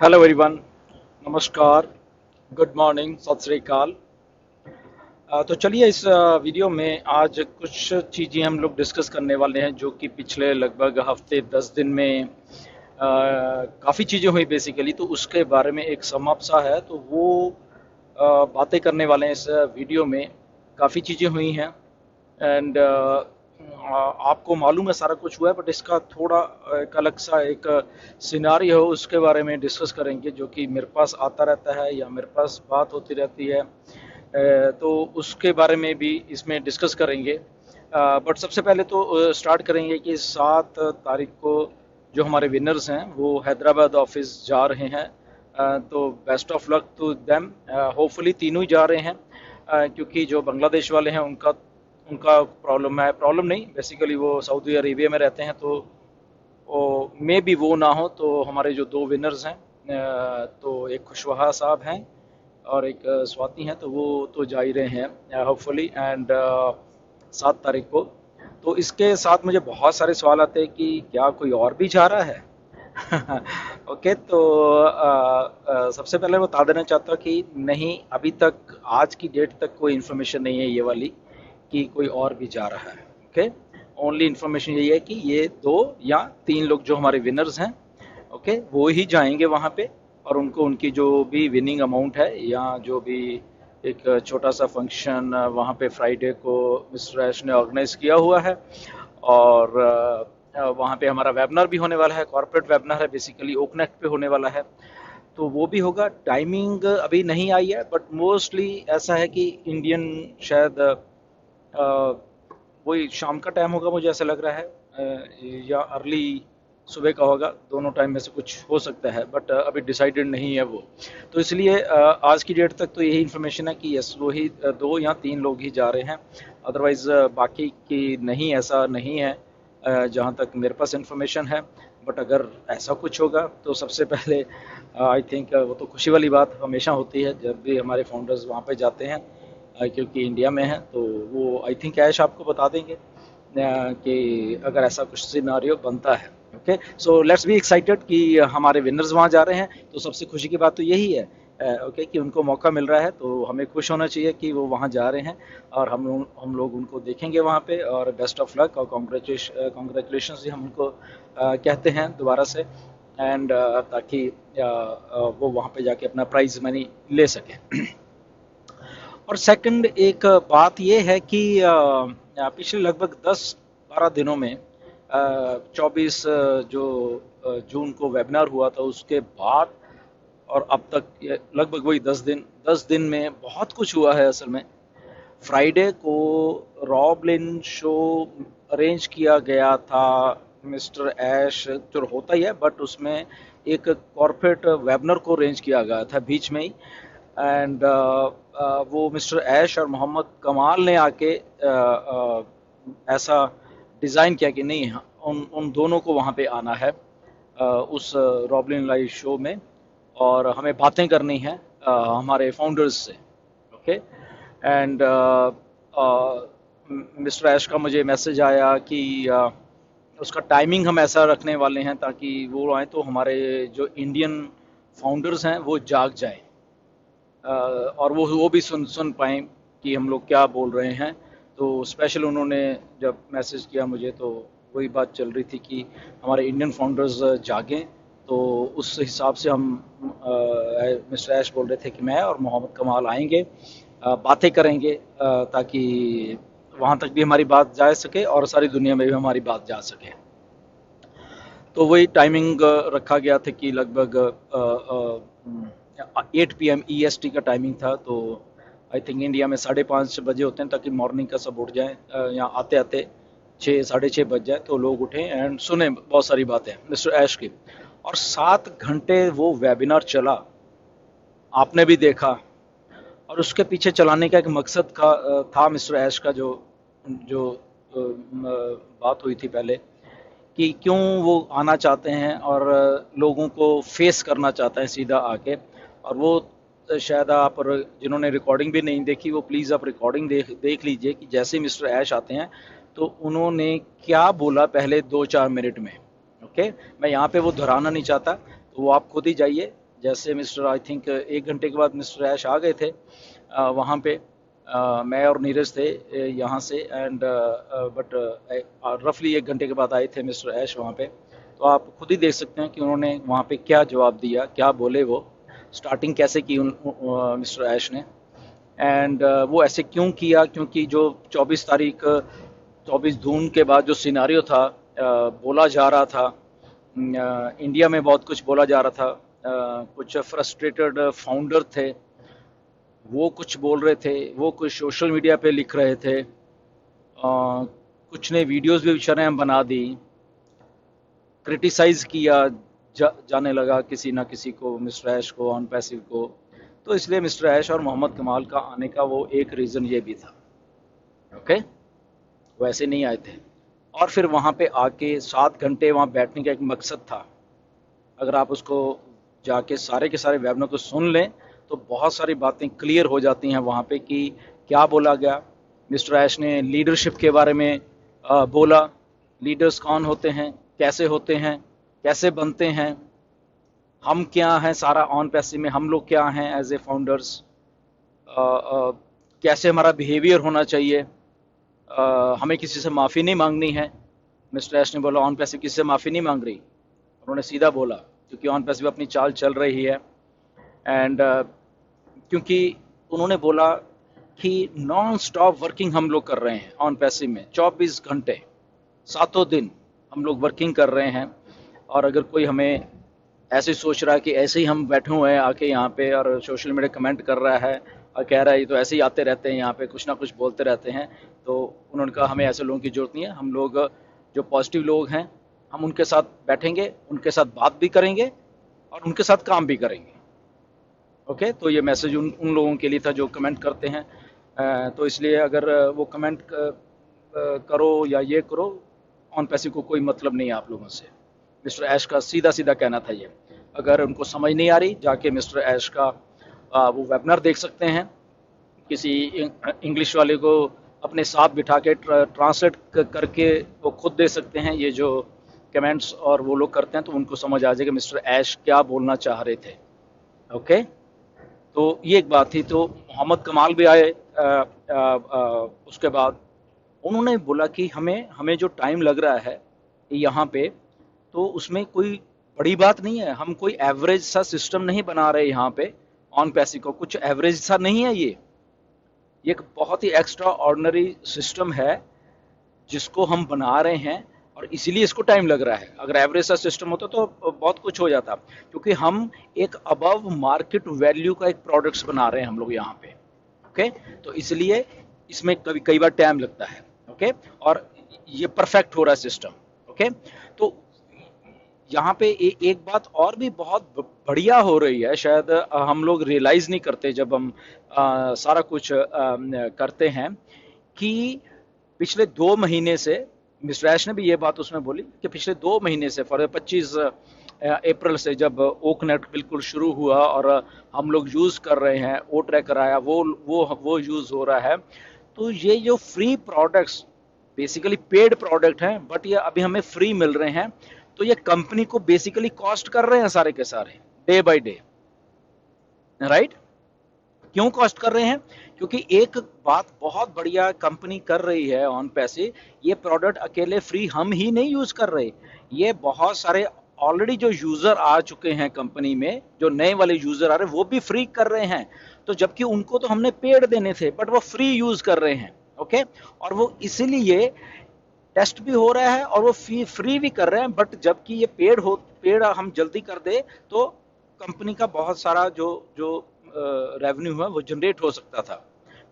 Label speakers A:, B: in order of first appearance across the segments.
A: Hello everyone. नमस्कार। Good morning, सत श्री अकाल। तो चलिए इस वीडियो में आज कुछ चीज़ें हम लोग डिस्कस करने वाले हैं जो कि पिछले लगभग हफ्ते 10 दिन में काफ़ी चीज़ें हुई बेसिकली, तो उसके बारे में एक सम अप सा है, तो वो बातें करने वाले हैं इस वीडियो में। काफ़ी चीज़ें हुई हैं एंड आपको मालूम है सारा कुछ हुआ है, बट इसका थोड़ा एक अलग सा एक सिनारियो है, उसके बारे में डिस्कस करेंगे जो कि मेरे पास आता रहता है या मेरे पास बात होती रहती है। तो उसके बारे में भी इसमें डिस्कस करेंगे। बट सबसे पहले तो स्टार्ट करेंगे कि 7 तारीख को जो हमारे विनर्स हैं वो हैदराबाद ऑफिस जा रहे हैं। तो best of luck to them. Hopefully तीनों ही जा रहे हैं, क्योंकि जो बांग्लादेश वाले हैं उनका उनका प्रॉब्लम है, प्रॉब्लम नहीं, बेसिकली वो सऊदी अरेबिया में रहते हैं, तो मे बी वो ना हो। तो हमारे जो दो विनर्स हैं, तो एक खुशवहा साहब हैं और एक स्वाति हैं, तो वो तो जा ही रहे हैं होपफुली एंड 7 तारीख को। तो इसके साथ मुझे बहुत सारे सवाल आते हैं कि क्या कोई और भी जा रहा है। ओके, तो सबसे पहले बता देना चाहता हूँ कि नहीं, अभी तक आज की डेट तक कोई इन्फॉर्मेशन नहीं है ये वाली कि कोई और भी जा रहा है। ओके, ओनली इन्फॉर्मेशन यही है कि ये 2 या 3 लोग जो हमारे विनर्स हैं, ओके, वो ही जाएंगे वहाँ पे। और उनको उनकी जो भी विनिंग अमाउंट है या जो भी एक छोटा सा फंक्शन वहाँ पे फ्राइडे को मिस्टर ऐश ने ऑर्गेनाइज किया हुआ है। और वहाँ पे हमारा वेबिनार भी होने वाला है, कॉर्पोरेट वेबिनार है, बेसिकली ओकनेक्ट पे होने वाला है। तो वो भी होगा। टाइमिंग अभी नहीं आई है, बट मोस्टली ऐसा है कि इंडियन शायद वही शाम का टाइम होगा, मुझे ऐसा लग रहा है, या अर्ली सुबह का होगा। दोनों टाइम में से कुछ हो सकता है, बट अभी डिसाइडेड नहीं है वो। तो इसलिए आज की डेट तक तो यही इन्फॉर्मेशन है कि यस, वही 2 या 3 लोग ही जा रहे हैं। अदरवाइज बाकी की नहीं, ऐसा नहीं है जहाँ तक मेरे पास इन्फॉर्मेशन है। बट अगर ऐसा कुछ होगा तो सबसे पहले आई थिंक वो तो खुशी वाली बात हमेशा होती है जब भी हमारे फाउंडर्स वहाँ पे जाते हैं, क्योंकि इंडिया में है। तो वो आई थिंक ऐश आपको बता देंगे कि अगर ऐसा कुछ सिनारियो बनता है। Okay, so let's be excited कि हमारे विनर्स वहाँ जा रहे हैं। तो सबसे खुशी की बात तो यही है, ओके, कि उनको मौका मिल रहा है, तो हमें खुश होना चाहिए कि वो वहाँ जा रहे हैं। और हम लोग उनको देखेंगे वहाँ पे, और बेस्ट ऑफ लक और कॉन्ग्रेचुलेशन ही हम उनको कहते हैं दोबारा से। एंड ताकि वो वहाँ पे जाके अपना प्राइज मनी ले सकें। और सेकंड एक बात ये है कि पिछले लगभग 10-12 दिनों में 24 जो जून को वेबिनार हुआ था उसके बाद और अब तक लगभग वही 10 दिन में बहुत कुछ हुआ है असल में। फ्राइडे को रॉबलिन शो अरेंज किया गया था, मिस्टर ऐश जो होता ही है, बट उसमें एक कॉर्पोरेट वेबिनार को अरेंज किया गया था बीच में ही। एंड वो मिस्टर ऐश और मोहम्मद कमाल ने आके ऐसा डिज़ाइन किया कि नहीं, उन उन दोनों को वहाँ पे आना है उस रॉबलिन लाइव शो में, और हमें बातें करनी है हमारे फाउंडर्स से। ओके, एंड मिस्टर ऐश का मुझे मैसेज आया कि उसका टाइमिंग हम ऐसा रखने वाले हैं ताकि वो आए तो हमारे जो इंडियन फाउंडर्स हैं वो जाग जाएं, और वो भी सुन सुन पाएँ कि हम लोग क्या बोल रहे हैं। तो स्पेशल उन्होंने जब मैसेज किया मुझे, तो वही बात चल रही थी कि हमारे इंडियन फाउंडर्स जागें। तो उस हिसाब से हम मिस्टर ऐश बोल रहे थे कि मैं और मोहम्मद कमाल आएंगे, बातें करेंगे, ताकि वहाँ तक भी हमारी बात जा सके और सारी दुनिया में भी हमारी बात जा सके। तो वही टाइमिंग रखा गया था कि लगभग 8 PM EST का टाइमिंग था। तो आई थिंक इंडिया में 5:30 बजे होते हैं, ताकि मॉर्निंग का सब उठ जाए, यहाँ आते आते 6 साढ़े 6 बज जाए, तो लोग उठें एंड सुने बहुत सारी बातें मिस्टर ऐश की। और 7 घंटे वो वेबिनार चला, आपने भी देखा। और उसके पीछे चलाने का एक मकसद था मिस्टर ऐश का, जो जो बात हुई थी पहले, कि क्यों वो आना चाहते हैं और लोगों को फेस करना चाहते हैं सीधा आके। और वो शायद आप जिन्होंने रिकॉर्डिंग भी नहीं देखी, वो प्लीज़ आप रिकॉर्डिंग देख लीजिए कि जैसे ही मिस्टर ऐश आते हैं तो उन्होंने क्या बोला पहले 2-4 मिनट में। ओके, मैं यहाँ पे वो दोहराना नहीं चाहता, तो वो आप खुद ही जाइए जैसे मिस्टर आई थिंक 1 घंटे के बाद मिस्टर ऐश आ गए थे वहाँ पे। मैं और नीरज थे यहाँ से, एंड बट रफली 1 घंटे के बाद आए थे मिस्टर ऐश वहाँ पे। तो आप खुद ही देख सकते हैं कि उन्होंने वहाँ पे क्या जवाब दिया, क्या बोले, वो स्टार्टिंग कैसे की मिस्टर ऐश ने। एंड वो ऐसे क्यों किया, क्योंकि जो 24 तारीख 24 जून के बाद जो सिनारियो था, बोला जा रहा था, इंडिया में बहुत कुछ बोला जा रहा था। कुछ फ्रस्ट्रेटेड फाउंडर थे, वो कुछ बोल रहे थे, वो कुछ सोशल मीडिया पे लिख रहे थे, कुछ ने वीडियोस भी बेचारे हम बना दी, क्रिटिसाइज किया जाने लगा किसी ना किसी को, मिस्टर ऐश को, ऑन पैसिव को। तो इसलिए मिस्टर ऐश और मोहम्मद कमाल का आने का वो एक रीज़न ये भी था। ओके, वो ऐसे नहीं आए थे। और फिर वहाँ पे आके 7 घंटे वहाँ बैठने का एक मकसद था। अगर आप उसको जाके सारे के सारे वेबिनार को सुन लें तो बहुत सारी बातें क्लियर हो जाती हैं वहाँ पे कि क्या बोला गया। मिस्टर ऐश ने लीडरशिप के बारे में बोला, लीडर्स कौन होते हैं, कैसे होते हैं, कैसे बनते हैं, हम क्या हैं, सारा ऑन पैसिव में हम लोग क्या हैं एज ए फाउंडर्स, कैसे हमारा बिहेवियर होना चाहिए, हमें किसी से माफ़ी नहीं मांगनी है। मिस्टर ऐश ने बोला ऑन पैसिव किसी से माफ़ी नहीं मांग रही, उन्होंने सीधा बोला, क्योंकि ऑन पैसिव अपनी चाल चल रही है। एंड क्योंकि उन्होंने बोला कि नॉन स्टॉप वर्किंग हम लोग कर रहे हैं ऑन पैसिव में, 24 घंटे 7 दिन हम लोग वर्किंग कर रहे हैं। और अगर कोई हमें ऐसे सोच रहा है कि ऐसे ही हम बैठे हुए हैं आके यहाँ पे और सोशल मीडिया कमेंट कर रहा है और कह रहा है ये तो ऐसे ही आते रहते हैं यहाँ पे, कुछ ना कुछ बोलते रहते हैं, तो उन्होंने कहा हमें ऐसे लोगों की जरूरत नहीं है। हम लोग जो पॉजिटिव लोग हैं, हम उनके साथ बैठेंगे, उनके साथ बात भी करेंगे और उनके साथ काम भी करेंगे। ओके, तो ये मैसेज उन लोगों के लिए था जो कमेंट करते हैं। तो इसलिए अगर वो कमेंट करो या ये करो, ऑन पैसिव को कोई मतलब नहीं है आप लोगों से। मिस्टर ऐश का सीधा सीधा कहना था ये। अगर उनको समझ नहीं आ रही, जाके मिस्टर ऐश का वो वेबिनार देख सकते हैं, किसी इंग्लिश वाले को अपने साथ बिठा के ट्रांसलेट करके वो खुद दे सकते हैं ये जो कमेंट्स और वो लोग करते हैं, तो उनको समझ आ जाएगा मिस्टर ऐश क्या बोलना चाह रहे थे। ओके, तो ये एक बात थी। तो मोहम्मद कमाल भी आए उसके बाद उन्होंने बोला कि हमें हमें जो टाइम लग रहा है यहाँ पे, तो उसमें कोई बड़ी बात नहीं है। हम कोई एवरेज सा सिस्टम नहीं बना रहे यहाँ पे ऑन पैसिव को, कुछ एवरेज सा नहीं है ये एक बहुत ही एक्स्ट्रा ऑर्डिनरी सिस्टम है जिसको हम बना रहे हैं, और इसीलिए इसको टाइम लग रहा है। अगर एवरेज सा सिस्टम होता तो बहुत कुछ हो जाता, क्योंकि हम एक अबव मार्केट वैल्यू का एक प्रोडक्ट्स बना रहे हैं हम लोग यहाँ पे। ओके, तो इसलिए इसमें कभी कई बार टाइम लगता है। ओके, और ये परफेक्ट हो रहा है सिस्टम। ओके, तो यहाँ पे एक बात और भी बहुत बढ़िया हो रही है, शायद हम लोग रियलाइज नहीं करते जब हम सारा कुछ करते हैं, कि पिछले 2 महीने से मिस्टर ऐश ने भी ये बात उसमें बोली कि पिछले 2 महीने से, फॉर 25 अप्रैल से जब ओकनेट बिल्कुल शुरू हुआ और हम लोग यूज़ कर रहे हैं, ओ ट्रैकर आया, वो यूज़ हो रहा है, तो ये जो free products basically paid product हैं, बट ये अभी हमें फ्री मिल रहे हैं, तो ये कंपनी को बेसिकली कॉस्ट कर रहे हैं सारे के सारे, डे बाय डे। राइट, क्यों कॉस्ट कर रहे हैं? क्योंकि एक बात बहुत बढ़िया कंपनी कर रही है ऑन पैसे, ये प्रोडक्ट अकेले फ्री हम ही नहीं यूज कर रहे, ये बहुत सारे ऑलरेडी जो यूजर आ चुके हैं कंपनी में, जो नए वाले यूजर आ रहे हैं, वो भी फ्री कर रहे हैं। तो जबकि उनको तो हमने पेड देने थे, बट वो फ्री यूज कर रहे हैं। ओके, और वो इसीलिए टेस्ट भी हो रहा है और वो फ्री भी कर रहे हैं। बट जबकि ये पेड हम जल्दी कर दे तो कंपनी का बहुत सारा जो जो रेवेन्यू है वो जनरेट हो सकता था,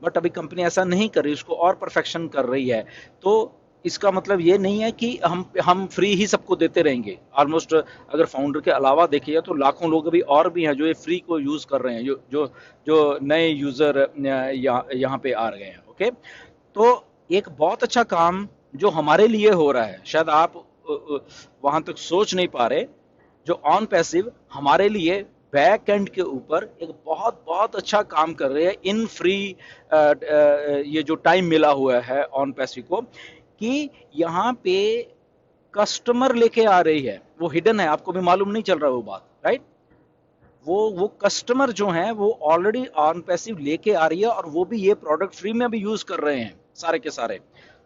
A: बट अभी कंपनी ऐसा नहीं कर रही, उसको और परफेक्शन कर रही है। तो इसका मतलब ये नहीं है कि हम फ्री ही सबको देते रहेंगे। ऑलमोस्ट अगर फाउंडर के अलावा देखिए तो लाखों लोग अभी और भी हैं जो ये फ्री को यूज कर रहे हैं, जो जो जो नए यूजर यहाँ पे आ रहे हैं। ओके, तो एक बहुत अच्छा काम जो हमारे लिए हो रहा है, शायद आप वहां तक सोच नहीं पा रहे, जो ऑन पैसिव हमारे लिए बैक एंड के ऊपर एक बहुत बहुत अच्छा काम कर रहे हैं इन फ्री, ये जो टाइम मिला हुआ है ऑन पैसिव को, कि यहाँ पे कस्टमर लेके आ रही है, वो हिडन है, आपको भी मालूम नहीं चल रहा वो बात। राइट, वो कस्टमर जो हैं वो ऑलरेडी ऑन पैसिव लेके आ रही है, और वो भी ये प्रोडक्ट फ्री में भी यूज कर रहे हैं सारे के सारे।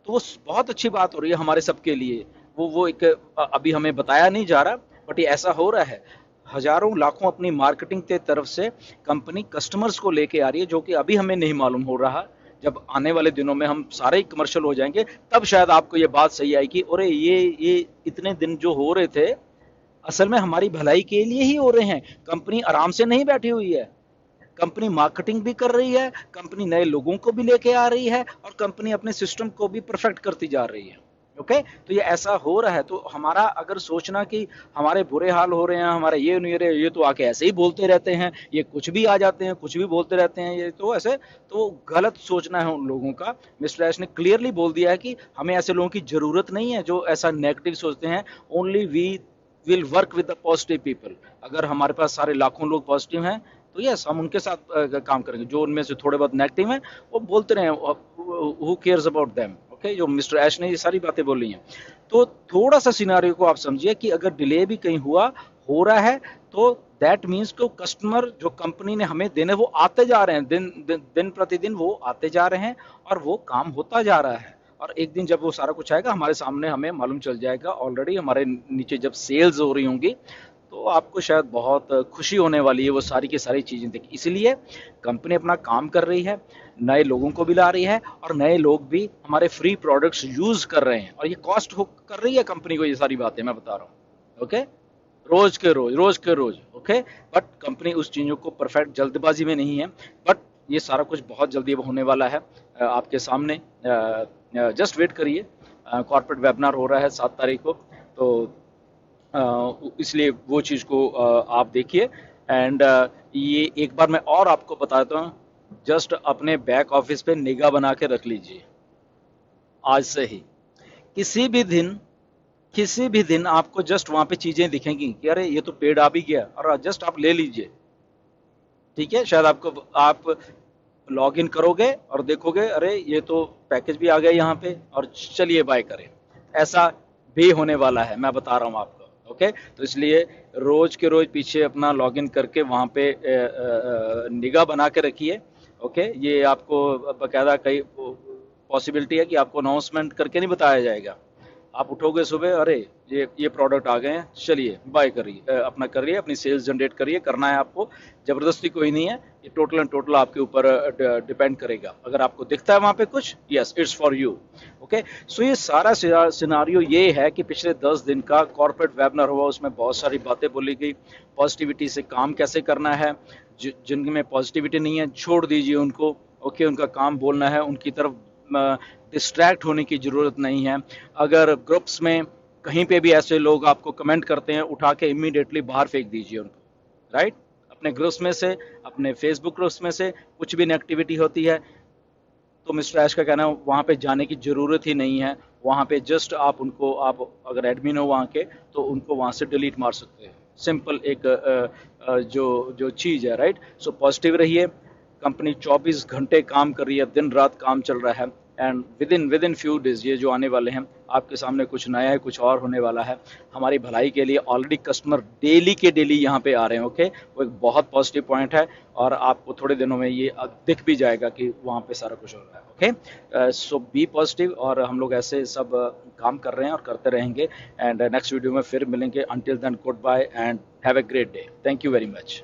A: तो वो बहुत अच्छी बात हो रही है हमारे सबके लिए। वो एक अभी हमें बताया नहीं जा रहा, बट ये ऐसा हो रहा है। हजारों लाखों अपनी मार्केटिंग के तरफ से कंपनी कस्टमर्स को लेके आ रही है, जो कि अभी हमें नहीं मालूम हो रहा। जब आने वाले दिनों में हम सारे ही कमर्शियल हो जाएंगे, तब शायद आपको ये बात सही आएगी, अरे ये इतने दिन जो हो रहे थे असल में हमारी भलाई के लिए ही हो रहे हैं। कंपनी आराम से नहीं बैठी हुई है, कंपनी मार्केटिंग भी कर रही है, कंपनी नए लोगों को भी लेके आ रही है, और कंपनी अपने सिस्टम को भी परफेक्ट करती जा रही है। ओके, तो ये ऐसा हो रहा है। तो हमारा अगर सोचना कि हमारे बुरे हाल हो रहे हैं, हमारे ये नहीं रहे, ये तो आके ऐसे ही बोलते रहते हैं, ये कुछ भी आ जाते हैं, कुछ भी बोलते रहते हैं, ये तो ऐसे, तो गलत सोचना है उन लोगों का। मिस्टर एश ने क्लियरली बोल दिया है कि हमें ऐसे लोगों की जरूरत नहीं है जो ऐसा नेगेटिव सोचते हैं। Only we will work with the positive people. अगर हमारे पास सारे लाखों लोग पॉजिटिव हैं, तो यस हम उनके साथ काम करेंगे। जो उनमें से थोड़े बहुत नेगेटिव हैं, वो बोलते रहे, who cares about them. Okay, जो मिस्टर ऐश ने ये सारी बातें बोली हैं। तो थोड़ा सा सिनारियो को आप समझिए कि अगर डिले भी कहीं हो रहा है, तो दैट मीन्स कि कस्टमर जो कंपनी ने हमें देने वो आते जा रहे हैं, दिन प्रतिदिन वो आते जा रहे हैं, और वो काम होता जा रहा है। और एक दिन जब वो सारा कुछ आएगा हमारे सामने, हमें मालूम चल जाएगा, ऑलरेडी हमारे नीचे जब सेल्स हो रही होंगी, तो आपको शायद बहुत खुशी होने वाली है वो सारी की सारी चीज़ें देख। इसलिए कंपनी अपना काम कर रही है, नए लोगों को भी ला रही है, और नए लोग भी हमारे फ्री प्रोडक्ट्स यूज़ कर रहे हैं, और ये कॉस्ट हो कर रही है कंपनी को, ये सारी बातें मैं बता रहा हूँ। ओके, रोज के रोज। ओके, बट कंपनी उस चीज़ों को परफेक्ट जल्दबाजी में नहीं है, बट ये सारा कुछ बहुत जल्दी अब होने वाला है आपके सामने। जस्ट वेट करिए, कॉर्पोरेट वेबिनार हो रहा है 7 तारीख को, तो इसलिए वो चीज़ को आप देखिए। एंड ये एक बार मैं और आपको बताता हूँ, जस्ट अपने बैक ऑफिस पे निगाह बना के रख लीजिए आज से ही। किसी भी दिन किसी भी दिन आपको जस्ट वहाँ पे चीज़ें दिखेंगी कि अरे ये तो पेड आ भी गया, और जस्ट आप ले लीजिए। ठीक है, शायद आप लॉग इन करोगे और देखोगे अरे ये तो पैकेज भी आ गया यहाँ पे, और चलिए बाय करें। ऐसा भी होने वाला है, मैं बता रहा हूँ आपको। ओके, तो इसलिए रोज के रोज पीछे अपना लॉग इन करके वहाँ पे निगाह बना के रखिए। ओके, ये आपको बकायदा कई पॉसिबिलिटी है कि आपको अनाउंसमेंट करके नहीं बताया जाएगा। आप उठोगे सुबह, अरे ये प्रोडक्ट आ गए हैं, चलिए बाय करिए, अपना करिए, अपनी सेल्स जनरेट करिए। करना है आपको, जबरदस्ती कोई नहीं है, ये टोटल एंड टोटल आपके ऊपर डिपेंड करेगा। अगर आपको दिखता है वहाँ पे कुछ, yes it's for you. Okay, so ये सारा सिनारियो ये है कि पिछले 10 दिन का कॉर्पोरेट वेबिनार हुआ, उसमें बहुत सारी बातें बोली गई। पॉजिटिविटी से काम कैसे करना है, जिनमें पॉजिटिविटी नहीं है छोड़ दीजिए उनको। ओके, उनका काम बोलना है, उनकी तरफ डिस्ट्रैक्ट होने की ज़रूरत नहीं है। अगर ग्रुप्स में कहीं पे भी ऐसे लोग आपको कमेंट करते हैं, उठा के इमीडिएटली बाहर फेंक दीजिए उनको। राइट, अपने ग्रुप्स में से, अपने फेसबुक ग्रुप्स में से कुछ भी नेगेटिविटी होती है, तो मिस्टर ऐश का कहना है वहाँ पे जाने की ज़रूरत ही नहीं है। वहाँ पे जस्ट आप उनको, आप अगर एडमिन हो वहाँ के, तो उनको वहाँ से डिलीट मार सकते हैं। सिंपल एक जो जो चीज़ है। राइट, सो पॉजिटिव रहिए। कंपनी 24 घंटे काम कर रही है, दिन रात काम चल रहा है, and with in few days ये जो आने वाले हैं आपके सामने कुछ नया है, कुछ और होने वाला है हमारी भलाई के लिए। ऑलरेडी कस्टमर डेली के डेली यहाँ पे आ रहे हैं। ओके, वो एक बहुत पॉजिटिव पॉइंट है, और आपको थोड़े दिनों में ये दिख भी जाएगा कि वहाँ पे सारा कुछ हो रहा है। ओके, सो बी पॉजिटिव, और हम लोग ऐसे सब काम कर रहे हैं और करते रहेंगे। एंड नेक्स्ट वीडियो में फिर मिलेंगे। Until then goodbye and have a great day. Thank you very much.